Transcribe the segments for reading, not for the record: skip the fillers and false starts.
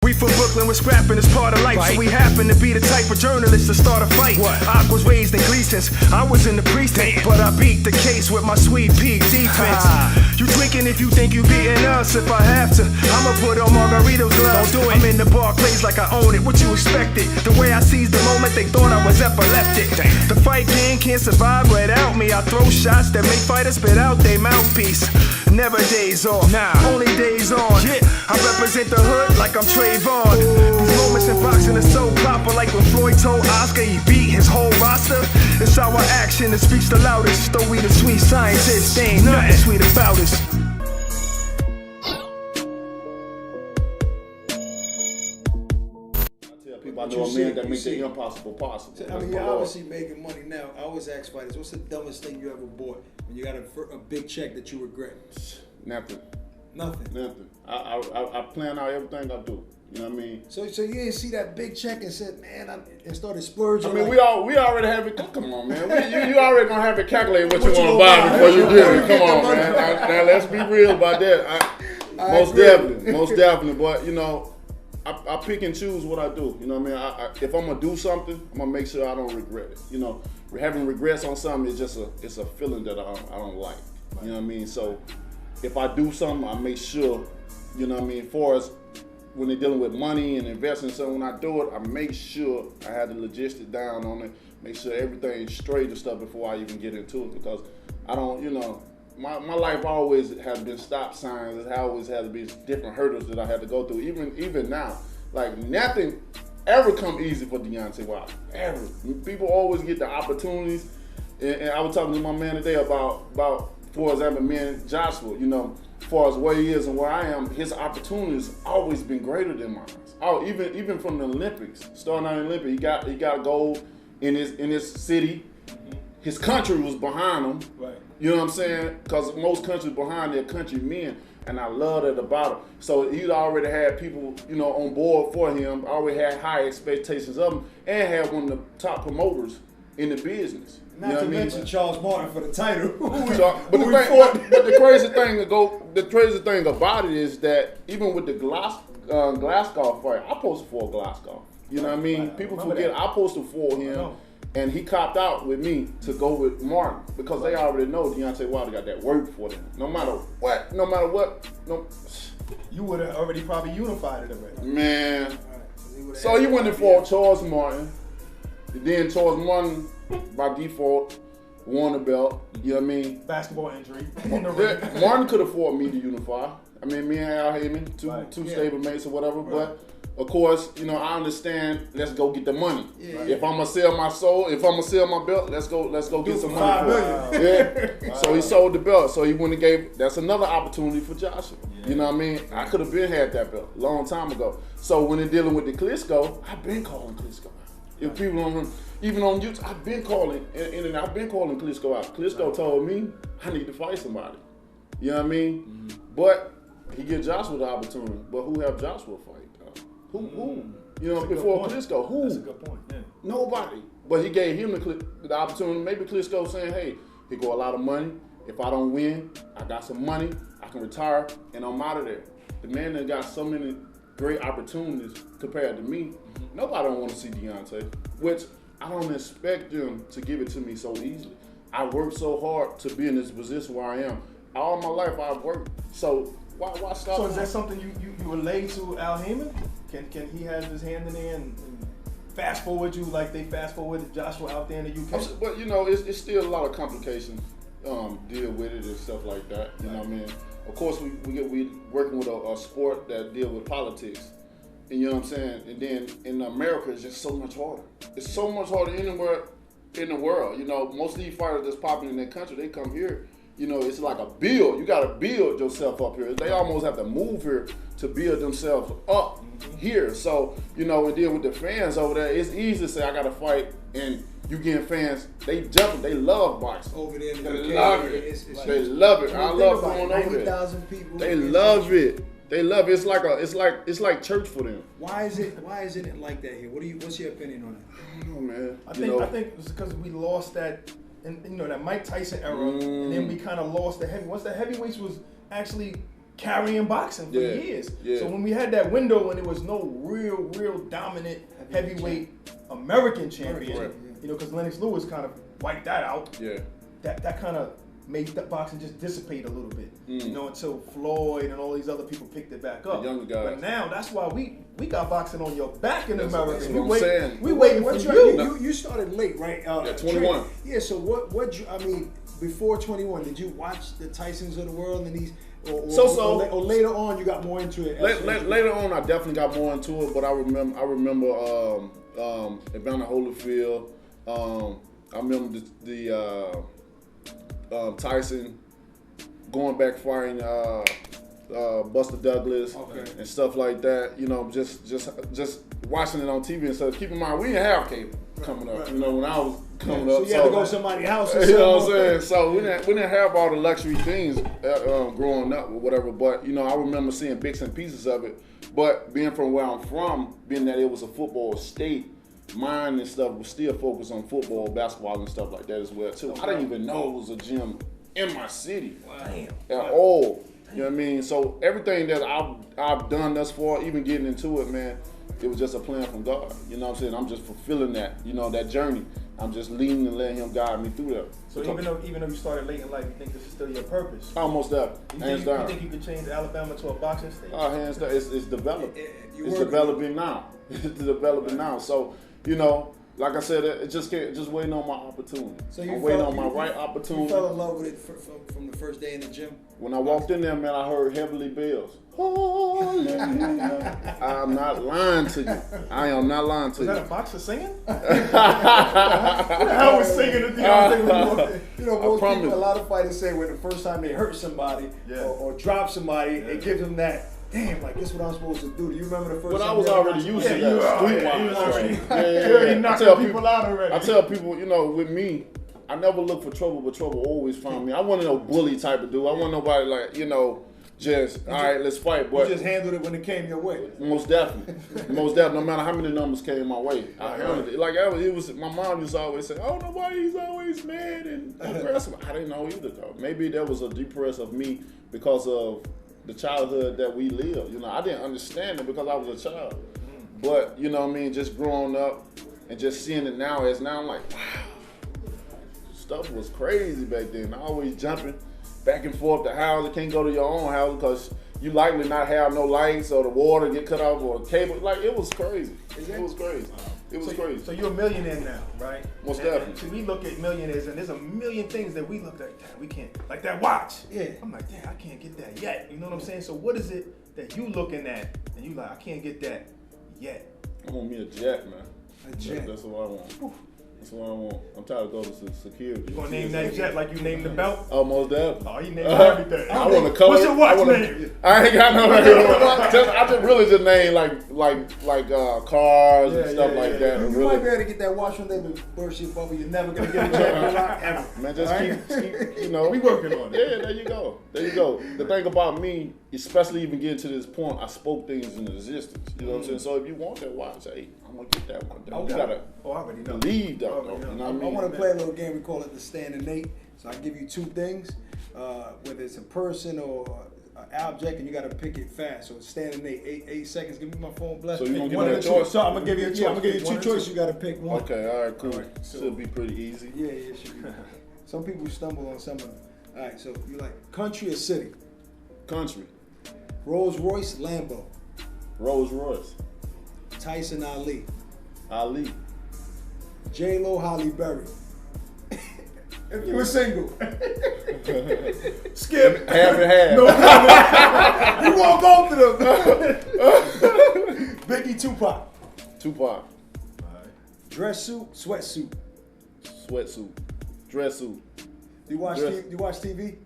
We from Brooklyn, we're scrapping, it's part of life. Right. So we happen to be the type of journalists to start a fight. What? I was raised in Gleason's, I was in the precinct. But I beat the case with my sweet pea defense. You drinking if you think you beating us. If I have to, I'ma put on Margarito's gloves. Don't do it. I'm in the Barclays like I own it. What you expected? The way I seized the moment, they thought I was epileptic. Damn. The fight game can't survive without me. I throw shots that make fighters spit out their mouthpiece. Never days off, only days on. Yeah. I represent the hood like I'm Trayvon. These moments in boxing are so proper, like when Floyd told Oscar he beat his whole roster. It's our action that speaks the loudest. Though we the sweet scientists, they ain't nothing sweet about us. I know a man that makes the impossible possible. I mean, you're obviously making money now. I always ask fighters, what's the dumbest thing you ever bought when you got a big check that you regret? Nothing. Nothing. I plan out everything I do. You know what I mean? So you didn't see that big check and said, man, and started splurging. I mean, like, we already have it. Come on, man. You already gonna have it calculated what you want to buy before you get it. Come on, man. Now let's be real about that. Most definitely. But you know, I pick and choose what I do. You know what I mean? If I'm gonna do something, I'm gonna make sure I don't regret it. You know, having regrets on something is just a feeling that I don't like. You know what I mean? So if I do something, I make sure. You know what I mean? As far as when they're dealing with money and investing, so when I do it, I make sure I have the logistics down on it. Make sure everything's straight and stuff before I even get into it, because I don't, you know. My life always has been stop signs. It always has to be different hurdles that I had to go through. Even now, like nothing ever come easy for Deontay Wilder. Ever. People always get the opportunities. And I was talking to my man today about for example, me and Joshua. You know, as far as where he is and where I am, his opportunities always been greater than mine. Oh, even from the Olympics, starting out in the Olympics, he got gold in his city. His country was behind him. Right. You know what I'm saying? Because most countries behind their countrymen, and I love that about him. So he'd already had people, you know, on board for him, already had high expectations of him, and had one of the top promoters in the business. Not to mention Charles Martin for the title. But the crazy thing about it is that even with the Glasgow fight, I posted for Glasgow. You know what I mean? People forget I posted for him. And he copped out with me to go with Martin because they already know Deontay Wilder got that work for them. No matter what. You would have already probably unified it already. Man. So he went in for Charles Martin. And then Charles Martin, by default, won the belt. You know what I mean? Basketball injury. Martin could afford me to unify. I mean, me and Al Heyman, two stable mates or whatever, but of course, you know, I understand. Let's go get the money. Yeah. If I'm gonna sell my soul, if I'm gonna sell my belt, let's go get some money for it. Yeah. So he sold the belt. So he went and gave. That's another opportunity for Joshua. Yeah. You know what I mean? I could have been had that belt a long time ago. So when they're dealing with the Klitschko, I've been calling Klitschko out. If people don't, even on YouTube, I've been calling Klitschko out. Klitschko told me I need to fight somebody. You know what I mean? Mm-hmm. But he gave Joshua the opportunity. But who have Joshua fight? Who? You know, before Klitschko, who? That's a good point, yeah. Nobody. But he gave him the opportunity. Maybe Klitschko saying, hey, he got a lot of money. If I don't win, I got some money. I can retire, and I'm out of there. The man that got so many great opportunities compared to me, nobody don't want to see Deontay, which I don't expect them to give it to me so easily. I worked so hard to be in this position where I am. All my life I've worked. So why stop? So is that something you relay to Al Heyman? Can he have his hand in there and fast forward you like they fast forwarded Joshua out there in the UK? But you know, it's still a lot of complications deal with it and stuff like that. You know what I mean? Of course, we working with a sport that deal with politics. And you know what I'm saying? And then in America, it's just so much harder. It's so much harder anywhere in the world. You know, most of these fighters that's popular in their country, they come here. You know, it's like a build. You got to build yourself up here. They almost have to move here to build themselves up here. So, you know, and then with the fans over there, it's easy to say, I got to fight, and you getting fans, they jumping, they love boxing. Over there in the they love it. They love it. I love going over there. 90,000 people. They love it. They love it. It's like church for them. Why isn't it like that here? What's your opinion on it? I don't know, man. I think it's because we lost that, and you know, that Mike Tyson era, and then we kind of lost the heavy. Once the heavyweights was actually carrying boxing for years. So when we had that window when there was no real dominant heavyweight American champion, you know, because Lennox Lewis kind of wiped that out. Yeah. That kind of made that boxing just dissipate a little bit, you know, until Floyd and all these other people picked it back up. The younger guys. But now that's why we got boxing on your back in America. That's what I'm saying. We waiting for you. You started late, right? Yeah, 21. Yeah. So what? I mean, before 21, did you watch the Tysons of the world and these? Or later on, you got more into it. Later on, I definitely got more into it. But I remember Evander Holyfield. I remember the Tyson going back fighting Buster Douglas and stuff like that. You know, just watching it on TV and stuff. Keep in mind, we didn't have cable coming up. You know, when I was coming up, so you had to go to somebody's house. You know what I'm saying? So we didn't have all the luxury things growing up or whatever. But you know, I remember seeing bits and pieces of it. But being from where I'm from, being that it was a football state, mine and stuff was still focused on football, basketball, and stuff like that as well too. I didn't even know it was a gym in my city at all. You know what I mean? So everything that I've done thus far, even getting into it, man, it was just a plan from God. You know what I'm saying? I'm just fulfilling that, you know, that journey. I'm just leading and letting Him guide me through that. So even though you started late in life, you think this is still your purpose? Almost that. Hands down. You think you could change Alabama to a boxing state? Hands down. It's developing. It's developing now. It's developing now. So, you know, like I said, it just waiting on my opportunity. So I'm waiting on my right opportunity. You fell in love with it from the first day in the gym? When I walked in there, man, I heard heavenly bells. Hallelujah. I'm not lying to you. I am not lying to you. Was that a boxer singing? Who the hell was singing at Deontay when you walked in? You know, most people, a lot of fighters say when the first time they hurt somebody or drop somebody, it gives them that, damn, like, this is what I'm supposed to do. Do you remember the first time? But I was already used to that. Street knocking people out already. I tell people, you know, with me, I never look for trouble, but trouble always found me. I wasn't no bully type of dude. I wasn't nobody like, you know, just, all right, let's fight. But you just handled it when it came your way. Most definitely. Most definitely. No matter how many numbers came my way, I handled it. Like, it was, my mom used to always say, oh, no, why he's always mad and aggressive. I didn't know either, though. Maybe there was a depress of me because of the childhood that we lived. You know, I didn't understand it because I was a child. But, you know what I mean, just growing up and just seeing it now, I'm like, wow. Stuff was crazy back then. I always jumping back and forth the house. You can't go to your own house because you likely not have no lights or the water get cut off or a cable. Like, it was crazy. It was crazy. It was crazy. So you're a millionaire now, right? Most definitely. So we look at millionaires and there's a million things that we look at. Damn, we can't. Like that watch. Yeah. I'm like, damn, I can't get that yet. You know what I'm saying? So what is it that you looking at and you like, I can't get that yet? I want me a jet, man. A jet. That's what I want. Whew. That's what I want. I'm tired of going to security. You gonna name that jet like you named the belt? Almost definitely. Oh, you named everything. I want to color. What's your watch name? I ain't got no. I just really just name like cars and stuff like that. You might be able to get that watch one day, but bullshit, but you're never gonna get a jet ever. Man, just keep, you know. We working on it. Yeah, there you go. There you go. The thing about me, especially even getting to this point, I spoke things into existence. You know what I'm saying? So if you want that watch, hey, I'm gonna get that one. You gotta I already know. believe that. You know what I mean? I want to play a little game. We call it the Stand and Nate. So I give you two things, whether it's a person or an object, and you got to pick it fast. So it's Stand and Nate. 8 seconds. Give me my phone, bless. So you gonna give me me a choice? So I'm gonna give you two choices. You got to pick one. Okay, all right, cool. All right, so, should be pretty easy. Yeah, it should be. Some people stumble on some of them. All right, so you like country or city? Country. Rolls Royce, Lambo. Rolls Royce. Tyson Ali. Ali. J-Lo, Halle Berry. If you were single. Skip. Half and half. No, you want both of them. Biggie, Tupac. Tupac. Dress suit, sweatsuit. Sweatsuit. Dress suit. You watch TV?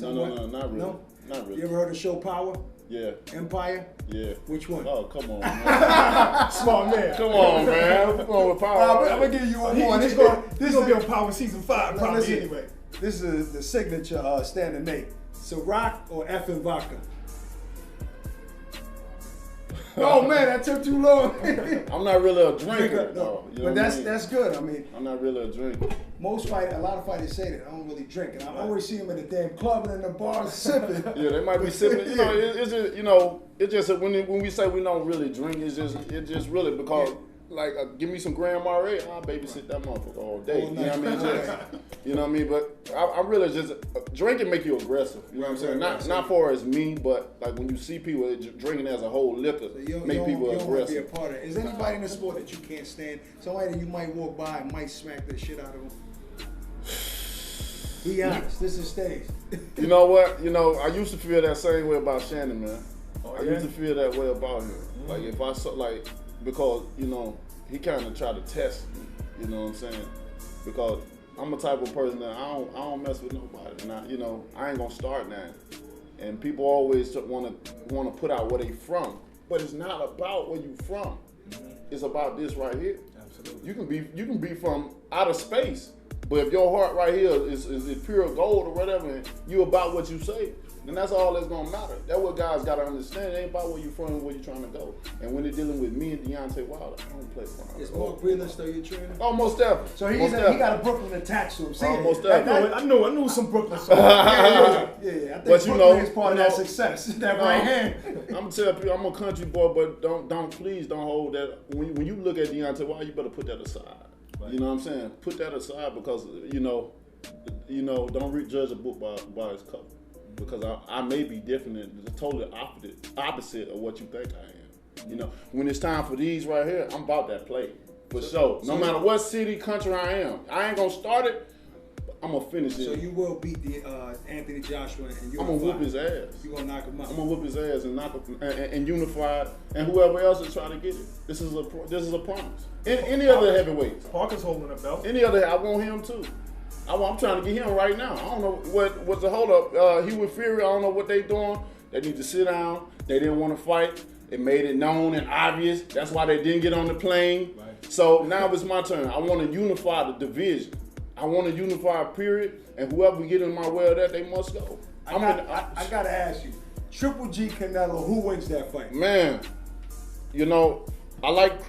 No, not really. No? Not really. You ever heard of Show Power? Yeah. Empire? Yeah. Which one? Oh, come on, man. Smart man. Come on, man. We're going with Power. I'm going to give you one more. This is going to be on Power Season 5 Now, probably listen, anyway. This is the signature Stand and Nate. Ciroc or effing vodka? Oh man, that took too long. I'm not really a drinker. No, You know but what I mean? that's good. I mean, I'm not really a drinker. a lot of fighters say that I don't really drink, and I always see them in the damn club and in the bars sipping. Yeah, they might be sipping. It's just it's just that when we say we don't really drink, it's just really because. Like, give me some Grand Marnier, I'll babysit that motherfucker all day. You know what I mean? You know what I mean? But I really just, drinking make you aggressive. You know what I'm saying? Not for as me, but like when you see people drinking as a whole liquor, make people aggressive. Want to be a part of it. Is anybody in the sport that you can't stand? Somebody that you might walk by and might smack the shit out of them? Be honest, this is stage. You know what? I used to feel that same way about Shannon, man. I used to feel that way about him. Like if I saw, because, he kind of tried to test me, you know what I'm saying? Because I'm the type of person that I don't mess with nobody. And I ain't gonna start now. And people always want to put out where they from. But it's not about where you from. It's about this right here. Absolutely. You can be from outer space, but if your heart right here is pure gold or whatever, and you about what you say, then that's all that's gonna matter. That's what guys gotta understand. It ain't about where you from and where you trying to go. And when they're dealing with me and Deontay Wilder, I don't play around. Is Mark Breland still your trainer? Oh, most definitely. So he got a Brooklyn attached to him. See, most definitely. I knew some Brooklyn songs. Yeah. I think But Brooklyn is part of that success. That right hand. I'm gonna tell people I'm a country boy, but please don't hold that. When you look at Deontay Wilder, you better put that aside. Right. You know what I'm saying? Put that aside because don't judge a book by its cover. Because I may be different and the totally opposite of what you think I am. When it's time for these right here, I'm about that play. For sure. No matter what city, country I am. I ain't gonna start it, I'm gonna finish it. So you will beat the Anthony Joshua and you're I'm gonna whoop his ass. You're gonna knock him out. I'm gonna whoop his ass and knock him and unify it, and whoever else is trying to get it. This is a promise. Any other heavyweights. Parker's holding a belt. I want him too. I'm trying to get him right now. I don't know what's the hold up. He with Fury. I don't know what they doing. They need to sit down. They didn't want to fight. It made it known and obvious. That's why they didn't get on the plane. Right. So now it's my turn. I want to unify the division. I want to unify, period. And whoever we get in my way of that, they must go. I gotta ask you, Triple G Canelo, who wins that fight? Man, I like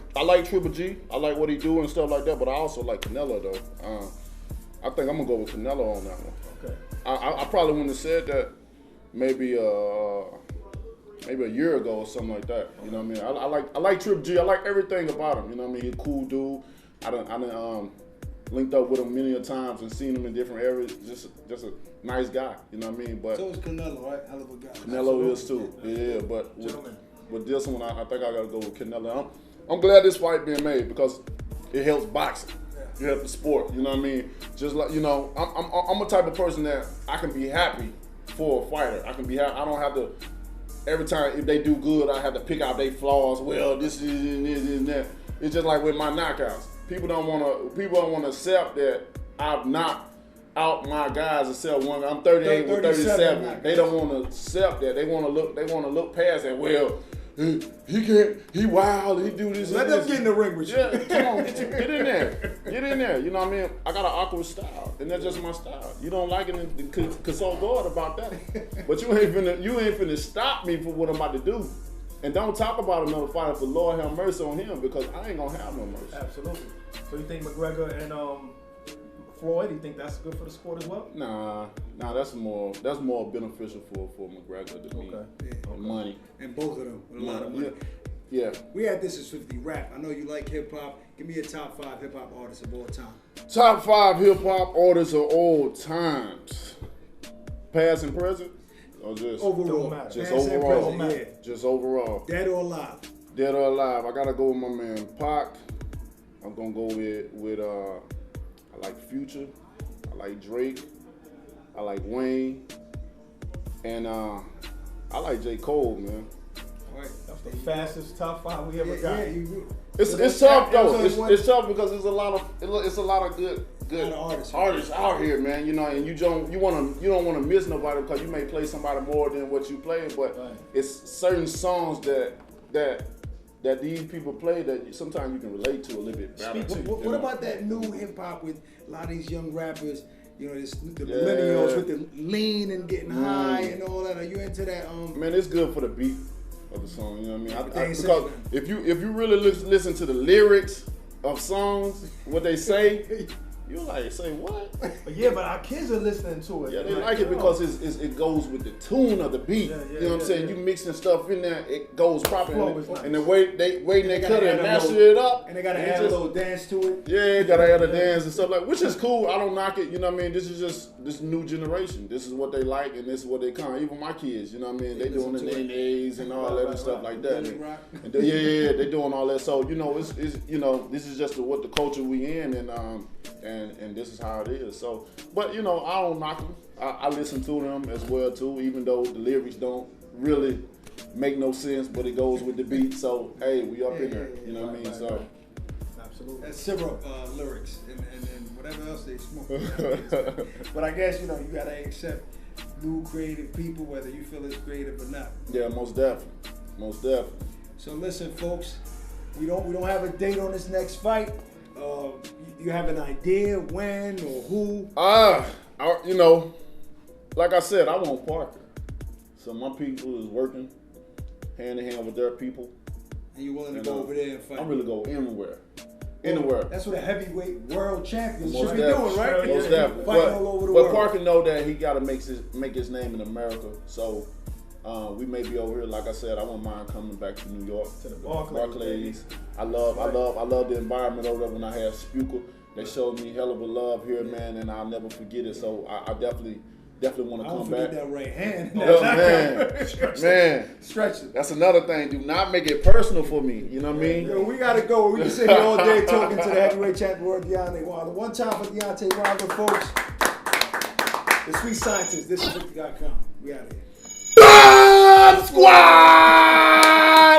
Triple G. I like what he do and stuff like that. But I also like Canelo though. I think I'm gonna go with Canelo on that one. Okay. I probably wouldn't have said that maybe a year ago or something like that. You know what I mean? I like Triple G. I like everything about him. You know what I mean? He's a cool dude. I done linked up with him many a times and seen him in different areas. Just a nice guy. You know what I mean? But so is Canelo, right? Hell of a guy. Canelo is too. Yeah, but with this one, I think I gotta go with Canelo. I'm glad this fight being made because it helps boxing. You help the sport, you know what I mean? Just like, I'm a type of person that I can be happy for a fighter. I can be happy. I don't have to, every time if they do good, I have to pick out their flaws. Well, this and that. It's just like with my knockouts. People don't want to accept that I've knocked out my guys except one. I'm 38 with 37. They don't want to accept that. They want to look past that. Well, he can't, he wild, he do this. Let them get in the ring with you. Yeah, come on, get in there. Get in there. You know what I mean? I got an awkward style, and that's just my style. You don't like it, consult God about that. But you ain't finna stop me for what I'm about to do. And don't talk about another fighter for Lord have mercy on him because I ain't gonna have no mercy. Absolutely. So you think McGregor and Floyd, you think that's good for the sport as well? Nah, that's more beneficial for McGregor than me. Okay. Money. And both of them with a lot of money. Yeah. We had ThisIs50 rap. I know you like hip hop. Give me your top 5 hip hop artists of all time. Top 5 hip hop artists of all times. Past and present? Or just overall? Just overall. Yeah. Just overall. Dead or alive? Dead or alive. I gotta go with my man Pac. I'm gonna go with I like Future. I like Drake. I like Wayne. And I like J. Cole, man. All right. That's the fastest top 5 we ever got. It's tough though. It's tough because there's a lot of good artists out here, man. You know, and you don't want to miss nobody because you may play somebody more than what you play, but it's certain songs that these people play that sometimes you can relate to a little bit better. What about that new hip hop with a lot of these young rappers? The millennials with the lean and getting high and all that. Are you into that? Man, it's good for the beat. of the song. You know what I mean? They ain't Because if you really listen to the lyrics of songs, what they say, you like say what? Yeah, but our kids are listening to it. Yeah, they like it because it goes with the tune of the beat. You know what I'm saying? You mixing stuff in there, it goes properly. And the way they cut it and master it up. And they gotta add a little dance to it. Yeah, gotta add a dance and stuff which is cool. I don't knock it. You know what I mean? This is just this new generation. This is what they like and this is what they come. Even my kids, you know what I mean? They doing the nays and all that and stuff like that. And they doing all that. So it's this is just what the culture we in and this is how it is. So, but I don't knock them. I listen to them as well too, even though the lyrics don't really make no sense, but it goes with the beat. So, hey, we up in there. You know what I mean? So, absolutely. That's syrup lyrics and whatever else they smoke. But I guess you gotta accept new creative people, whether you feel it's creative or not. Yeah, most definitely, most definitely. So listen, folks, we don't have a date on this next fight. You have an idea when or who? Like I said, I want Parker. So my people is working hand in hand with their people. And you willing to go over there and fight? I'm really go anywhere. That's what a heavyweight world champion Most should be doing, right? Most definitely. Fighting all over the world. But Parker know that he got to make his name in America. So we may be over here. Like I said, I won't mind coming back to New York to the Barclays. I love the environment over there. When I had Spuka, they showed me hell of a love here, man, and I'll never forget it. So I definitely want to come back. That right hand. Man, stretch it. That's another thing. Do not make it personal for me. You know what I mean? Yo, we gotta go. We can sit here all day talking to the heavyweight champion world, Deontay Wilder. One time for Deontay Wilder, folks. The Sweet Scientist. ThisIs50.com. We out of here. Squad!